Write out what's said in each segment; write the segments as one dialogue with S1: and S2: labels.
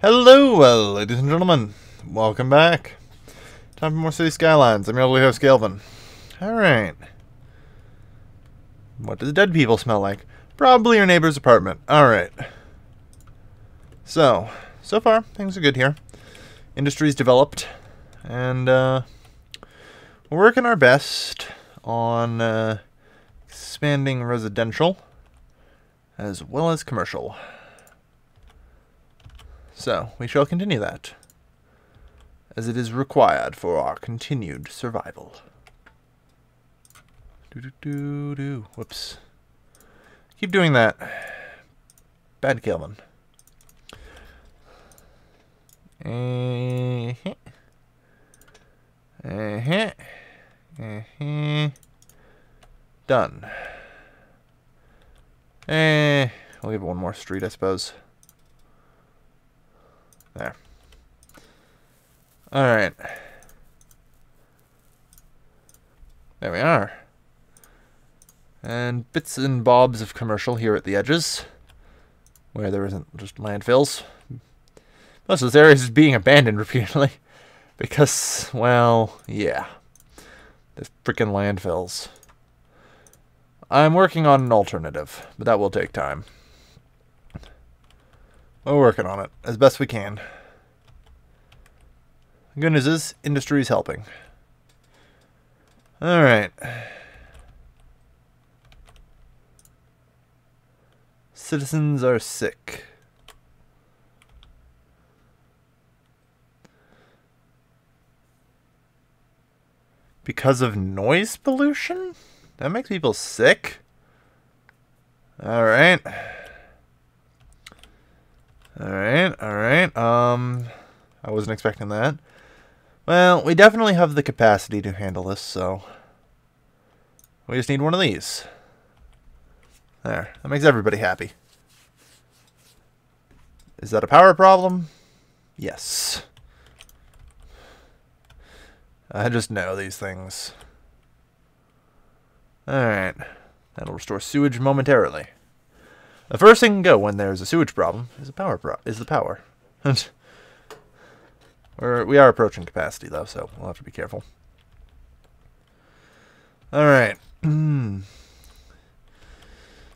S1: Hello, ladies and gentlemen. Welcome back. Time for more City Skylines. I'm your lovely host, Galvin. Alright. What does dead people smell like? Probably your neighbor's apartment. Alright. So far, things are good here. Industry's developed. And, we're working our best on, expanding residential as well as commercial. So, we shall continue that, as it is required for our continued survival. Whoops. Keep doing that. Bad Kelvin. Done. We'll give it one more street, I suppose. There. Alright. There we are. And bits and bobs of commercial here at the edges, where there isn't just landfills. Most of this area is being abandoned repeatedly. Because, well, yeah. There's frickin' landfills. I'm working on an alternative, but that will take time. We're working on it as best we can. The good news is, industry's helping. Alright. Citizens are sick. Because of noise pollution? That makes people sick? Alright. Alright. I wasn't expecting that. Well, we definitely have the capacity to handle this, so we just need one of these. There. That makes everybody happy. Is that a power problem? Yes. I just know these things. Alright. That'll restore sewage momentarily. The first thing to go when there's a sewage problem is the power. We are approaching capacity, though, so we'll have to be careful. Alright.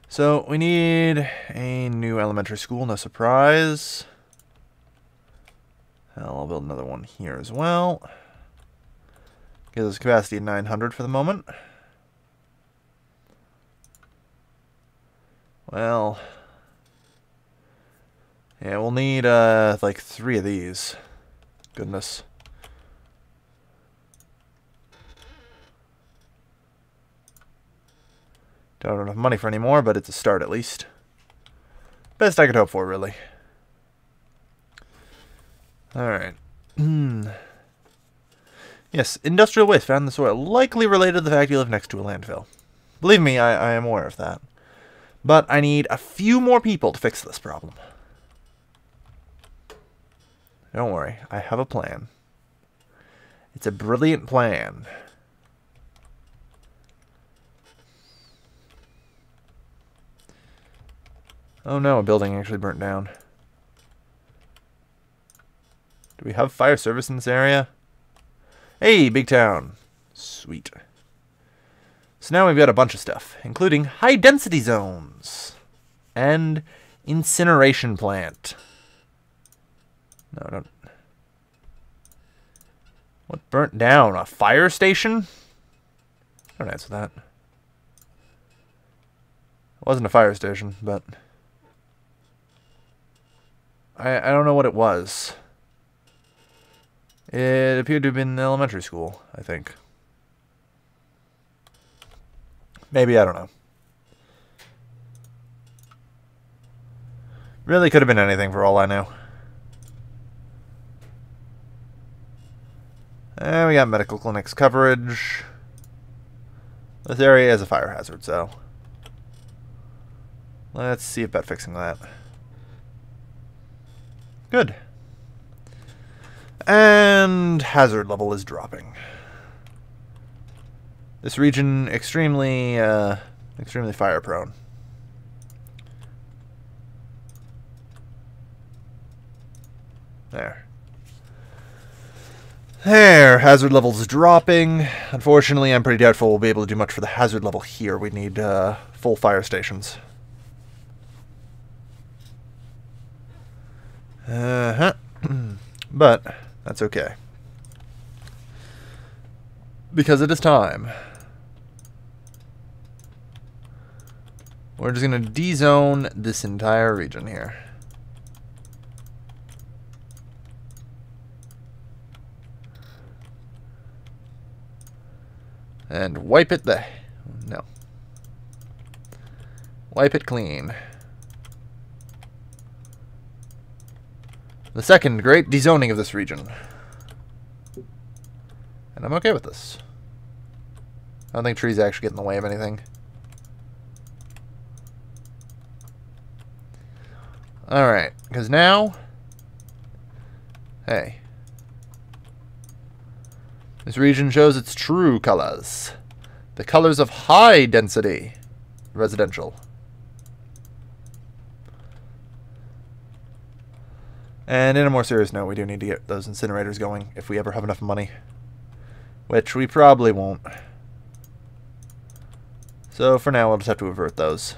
S1: So, we need a new elementary school, no surprise. I'll build another one here as well. Gives us capacity of 900 for the moment. Well, yeah, we'll need, like 3 of these. Goodness. Don't have enough money for any more, but it's a start at least. Best I could hope for, really. Alright. Yes, industrial waste found in the soil. Likely related to the fact you live next to a landfill. Believe me, I am aware of that. But I need a few more people to fix this problem. Don't worry, I have a plan. It's a brilliant plan. Oh no, a building actually burnt down. Do we have fire service in this area? Hey, big town. Sweet. So now we've got a bunch of stuff, including high density zones and incineration plant. No, don't. What burnt down? A fire station? Don't answer that. It wasn't a fire station, but I don't know what it was. It appeared to have been the elementary school, I think. Maybe, I don't know. Really could have been anything for all I know. And we got medical clinics coverage. This area is a fire hazard, so let's see about fixing that. Good. And hazard level is dropping. This region extremely fire prone. There. There. Hazard level's dropping. Unfortunately, I'm pretty doubtful we'll be able to do much for the hazard level here. We need full fire stations. Uh-huh. But that's okay. Because it is time. We're just going to de-zone this entire region here. And wipe it no. Wipe it clean. The second great dezoning of this region. And I'm okay with this. I don't think trees actually get in the way of anything. Alright, because now... Hey. This region shows its true colors. The colors of high density residential. And in a more serious note, we do need to get those incinerators going if we ever have enough money. Which we probably won't. So for now, we'll just have to avert those.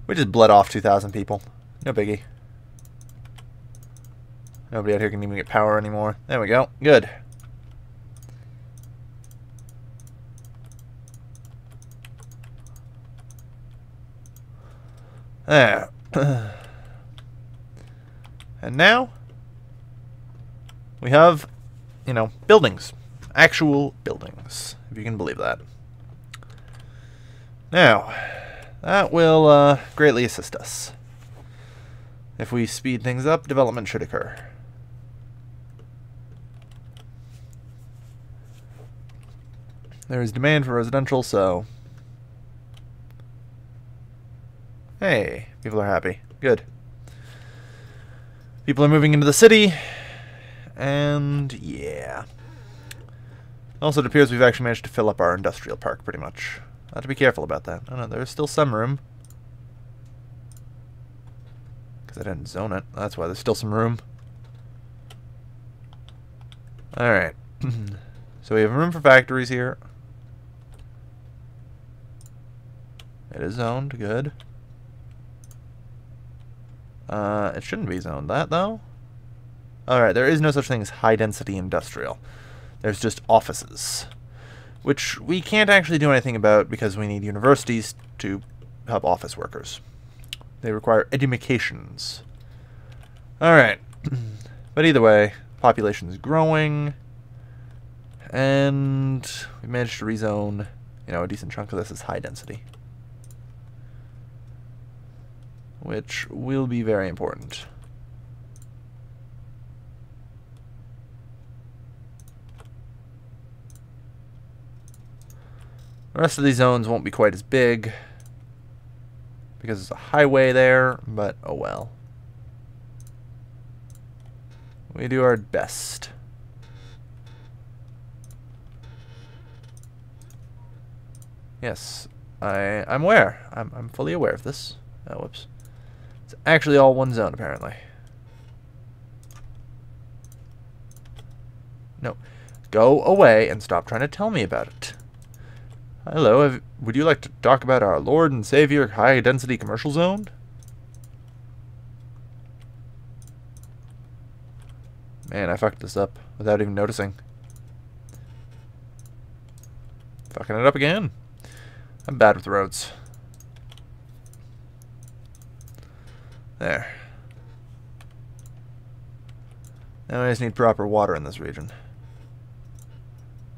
S1: We just bled off 2,000 people. No biggie. Nobody out here can even get power anymore. There we go. Good. There. And now, we have, you know, buildings. Actual buildings, if you can believe that. Now, that will greatly assist us. If we speed things up, development should occur. There is demand for residential, so... Hey, people are happy. Good. People are moving into the city, and yeah. Also, it appears we've actually managed to fill up our industrial park pretty much. Have to be careful about that. Oh no, there's still some room. Because I didn't zone it. That's why there's still some room. Alright. So we have room for factories here. It is zoned. Good. It shouldn't be zoned that, though. Alright, there is no such thing as high-density industrial. There's just offices. Which we can't actually do anything about because we need universities to help office workers. They require educations. Alright. But either way, population is growing. And we managed to rezone, you know, a decent chunk of this is high density. Which will be very important. The rest of these zones won't be quite as big because there's a highway there, but oh well. We do our best. Yes, I'm aware. I'm fully aware of this. Oh, whoops. It's actually all one zone, apparently. No. Go away and stop trying to tell me about it. Hello, would you like to talk about our Lord and Savior high-density commercial zone? Man, I fucked this up without even noticing. Fucking it up again. I'm bad with roads. There. Now I just need proper water in this region.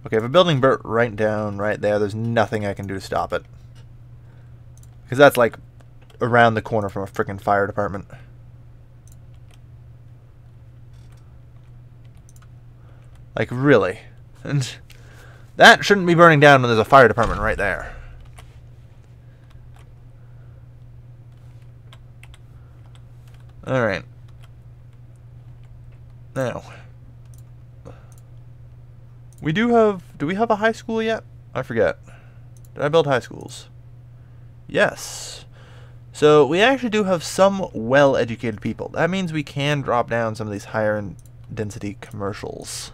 S1: Okay, if a building burnt right down right there, there's nothing I can do to stop it. Because that's like around the corner from a frickin' fire department. Like, really? And that shouldn't be burning down when there's a fire department right there. Alright. Now. We do we have a high school yet? I forget. Did I build high schools? Yes. So we actually do have some well-educated people. That means we can drop down some of these higher density commercials.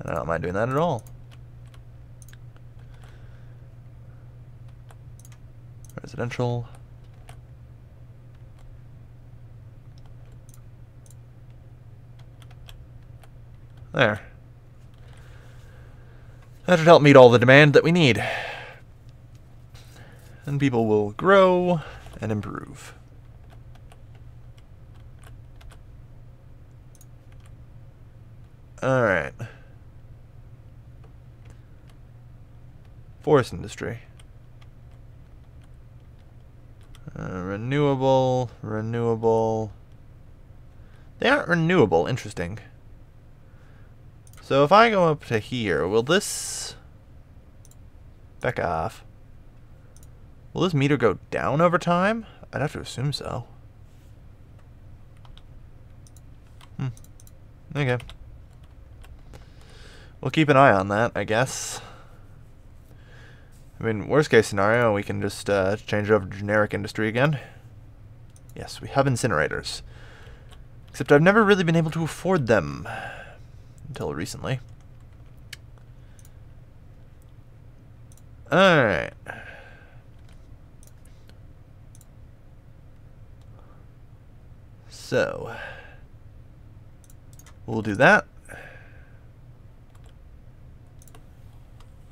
S1: I don't mind doing that at all. Residential. There. That should help meet all the demand that we need. And people will grow and improve. Alright. Forest industry. Renewable. They aren't renewable. Interesting. So if I go up to here, will this... Back off. Will this meter go down over time? I'd have to assume so. Okay. We'll keep an eye on that, I guess. I mean, worst case scenario, we can just change it over to generic industry again. Yes, we have incinerators. Except I've never really been able to afford them. Until recently. Alright. So, we'll do that.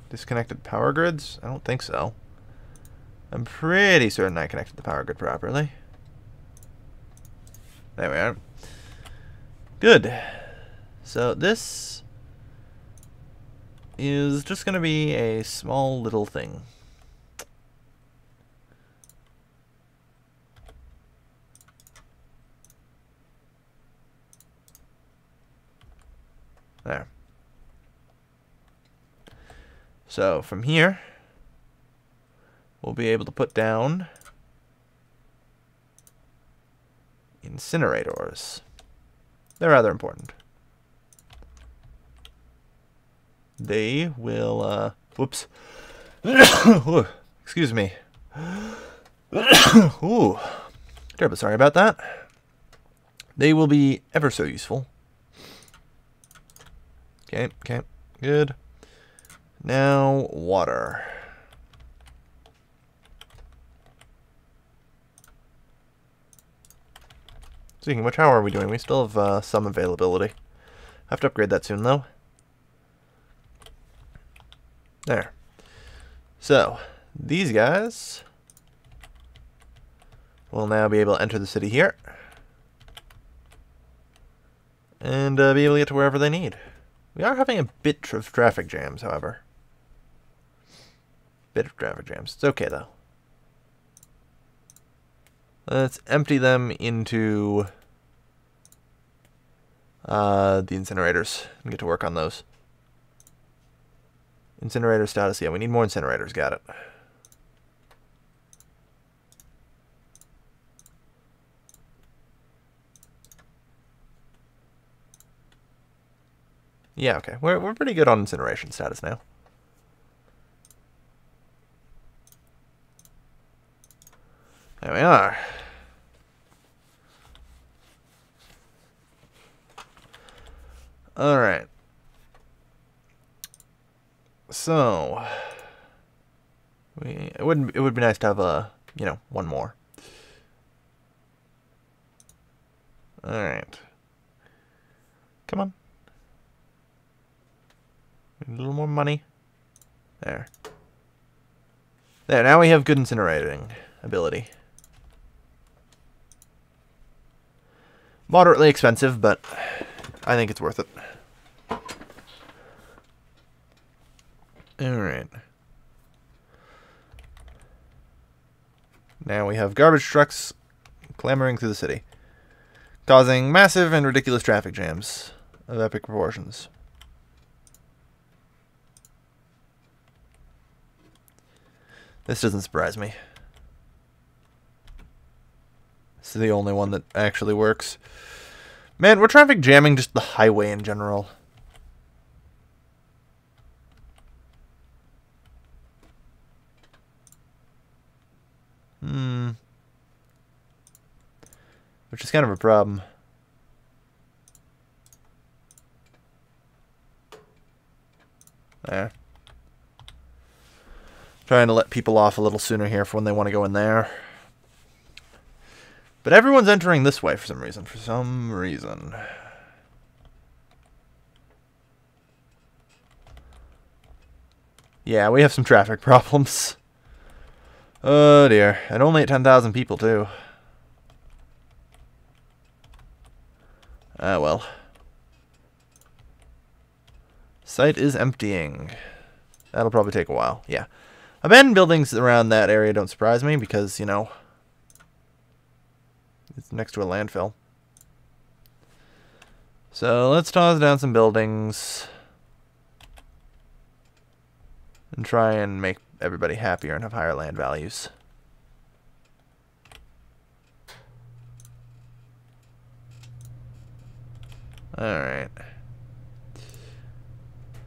S1: Disconnected power grids? I don't think so. I'm pretty certain I connected the power grid properly. There we are. Good. So this is just going to be a small little thing. There. So from here, we'll be able to put down incinerators. They're rather important. They will, whoops. Ooh, excuse me. Ooh, terribly sorry about that. They will be ever so useful. Okay, good. Now, water. Speaking of which, how are we doing? We still have some availability. Have to upgrade that soon, though. There. So, these guys will now be able to enter the city here. And be able to get to wherever they need. We are having a bit of traffic jams, however. It's okay, though. Let's empty them into the incinerators and get to work on those. Incinerator status. Yeah, we need more incinerators. Got it. Yeah, okay. We're pretty good on incineration status now. There we are. All right. So, it would be nice to have one more. All right. Come on. A little more money. There. There, now we have good incinerating ability. Moderately expensive, but I think it's worth it. Alright. Now we have garbage trucks clamoring through the city, causing massive and ridiculous traffic jams of epic proportions. This doesn't surprise me. This is the only one that actually works. Man, we're traffic jamming just the highway in general. which is kind of a problem. There. Trying to let people off a little sooner here for when they want to go in there. But everyone's entering this way for some reason. For some reason. Yeah, we have some traffic problems. Oh dear. And only at 10,000 people too. Ah well. Site is emptying. That'll probably take a while. Yeah. Abandoned buildings around that area don't surprise me because, you know, it's next to a landfill. So let's toss down some buildings and try and make everybody happier and have higher land values. Alright.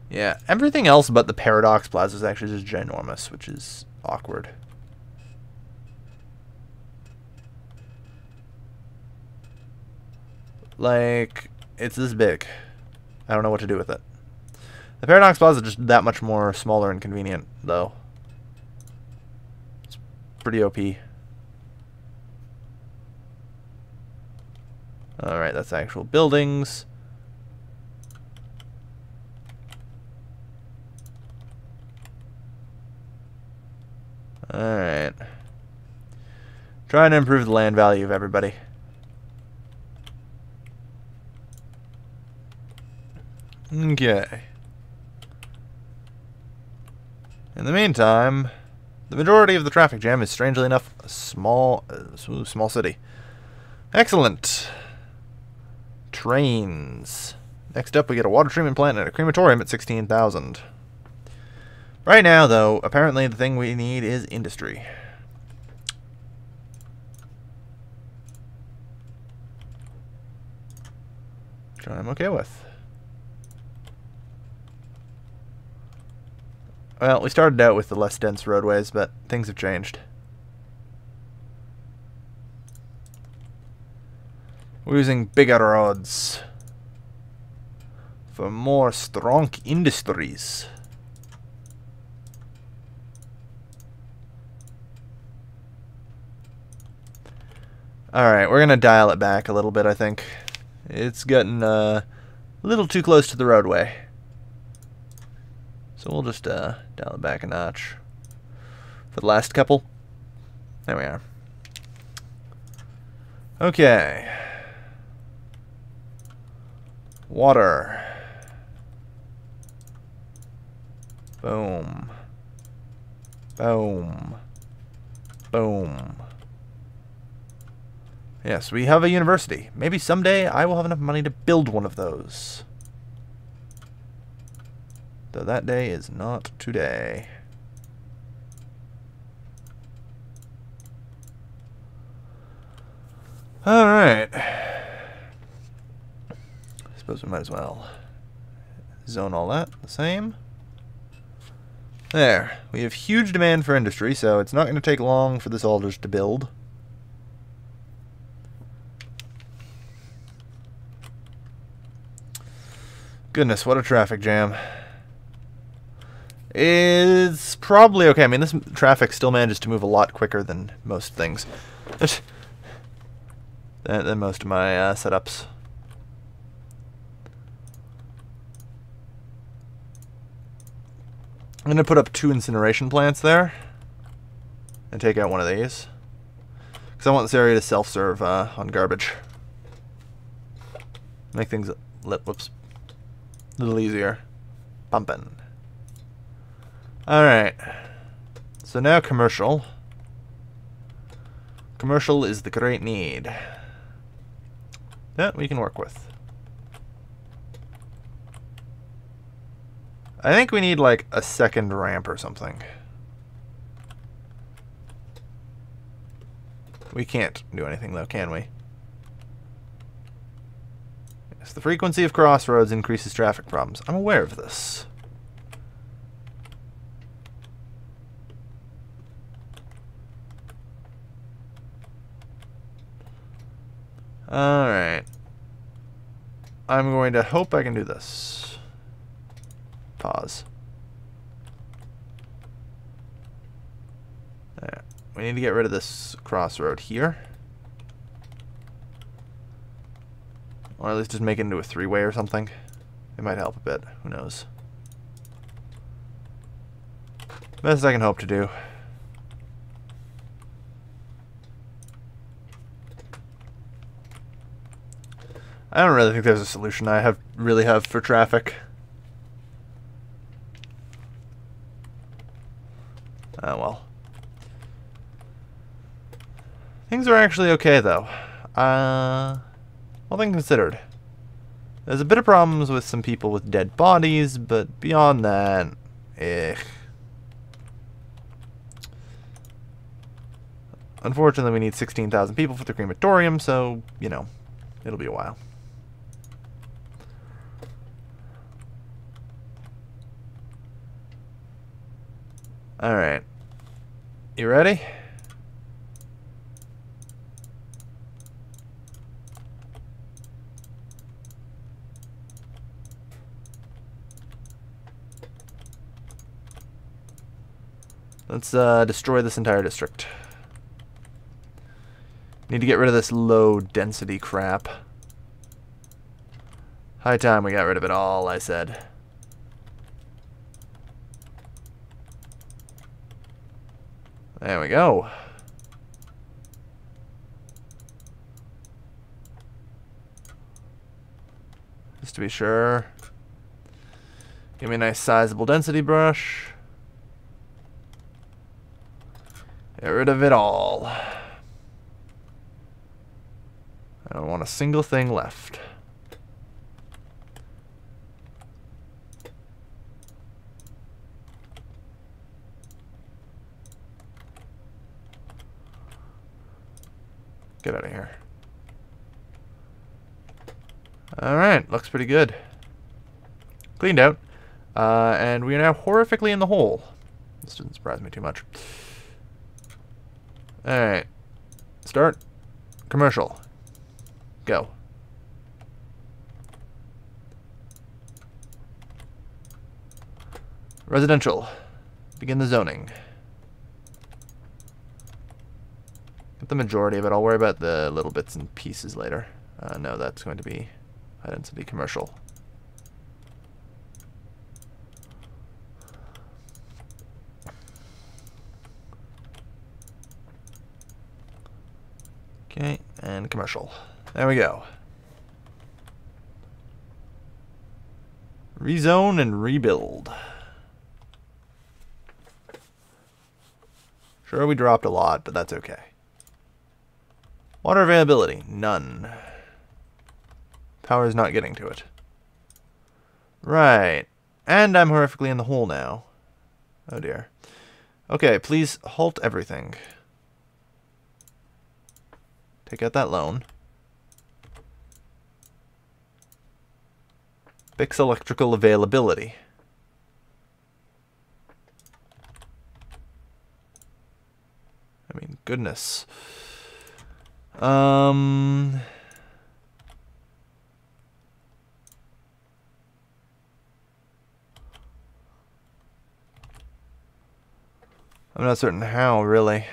S1: Yeah, everything else but the Paradox Plaza is actually just ginormous, which is awkward. Like, it's this big. I don't know what to do with it. The Paradox Plaza is just that much more smaller and convenient, though. It's pretty OP. Alright, that's actual buildings. Alright. Trying to improve the land value of everybody. Okay. In the meantime, the majority of the traffic jam is, strangely enough, a small city. Excellent. Trains. Next up, we get a water treatment plant and a crematorium at 16,000. Right now, though, apparently the thing we need is industry. Which I'm okay with. Well, we started out with the less dense roadways, but things have changed. We're using bigger roads for more strong industries. Alright, we're going to dial it back a little bit, I think. It's getting a little too close to the roadway. So we'll just dial it back a notch. For the last couple. There we are. Okay. Water. Boom. Boom. Boom. Yes, we have a university. Maybe someday I will have enough money to build one of those. Though that day is not today. Alright. Suppose we might as well zone all that the same. There. We have huge demand for industry, so it's not going to take long for this all just to build. Goodness, what a traffic jam. It's probably okay. I mean, this traffic still manages to move a lot quicker than most things. Than most of my setups. I'm going to put up 2 incineration plants there. And take out one of these. Because I want this area to self-serve on garbage. Make things a little easier. Pumping. Alright. So now commercial. Commercial is the great need. That we can work with. I think we need like a second ramp or something. We can't do anything though, can we? Yes, the frequency of crossroads increases traffic problems. I'm aware of this. Alright. I'm going to hope I can do this. Pause. There. We need to get rid of this crossroad here. Or at least just make it into a three-way or something. It might help a bit. Who knows? Best I can hope to do. I don't really think there's a solution I really have for traffic. Oh well. Things are actually okay though. All things considered. There's a bit of problems with some people with dead bodies, but beyond that, Unfortunately, we need 16,000 people for the crematorium, so, you know, it'll be a while. Alright. You ready? Let's destroy this entire district. Need to get rid of this low density crap. High time we got rid of it all, I said. There we go. Just to be sure. Give me a nice sizable density brush. Get rid of it all. I don't want a single thing left. Get out of here. Alright, looks pretty good. Cleaned out. And we are now horrifically in the hole. This didn't surprise me too much. Alright. Start. Commercial. Go. Residential. Begin the zoning. Get the majority of it. I'll worry about the little bits and pieces later. No, that's going to be high density commercial. Okay, and commercial. There we go. Rezone and rebuild. Sure, we dropped a lot, but that's okay. Water availability, none. Power's not getting to it. Right. And I'm horrifically in the hole now. Oh dear. Okay, please halt everything. Take out that loan. Fix electrical availability. I mean, goodness. I'm not certain how, really.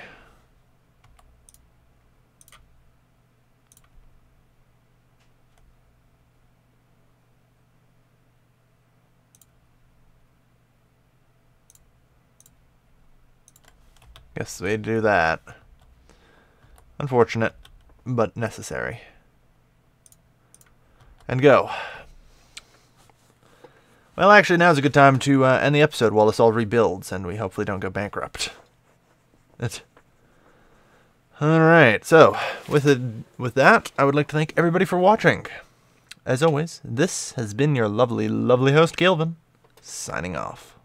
S1: Guess we do that. Unfortunate, but necessary. And go. Well, actually, now's a good time to end the episode while this all rebuilds, and we hopefully don't go bankrupt. Alright, so, with that, I would like to thank everybody for watching. As always, this has been your lovely, lovely host, Galvin, signing off.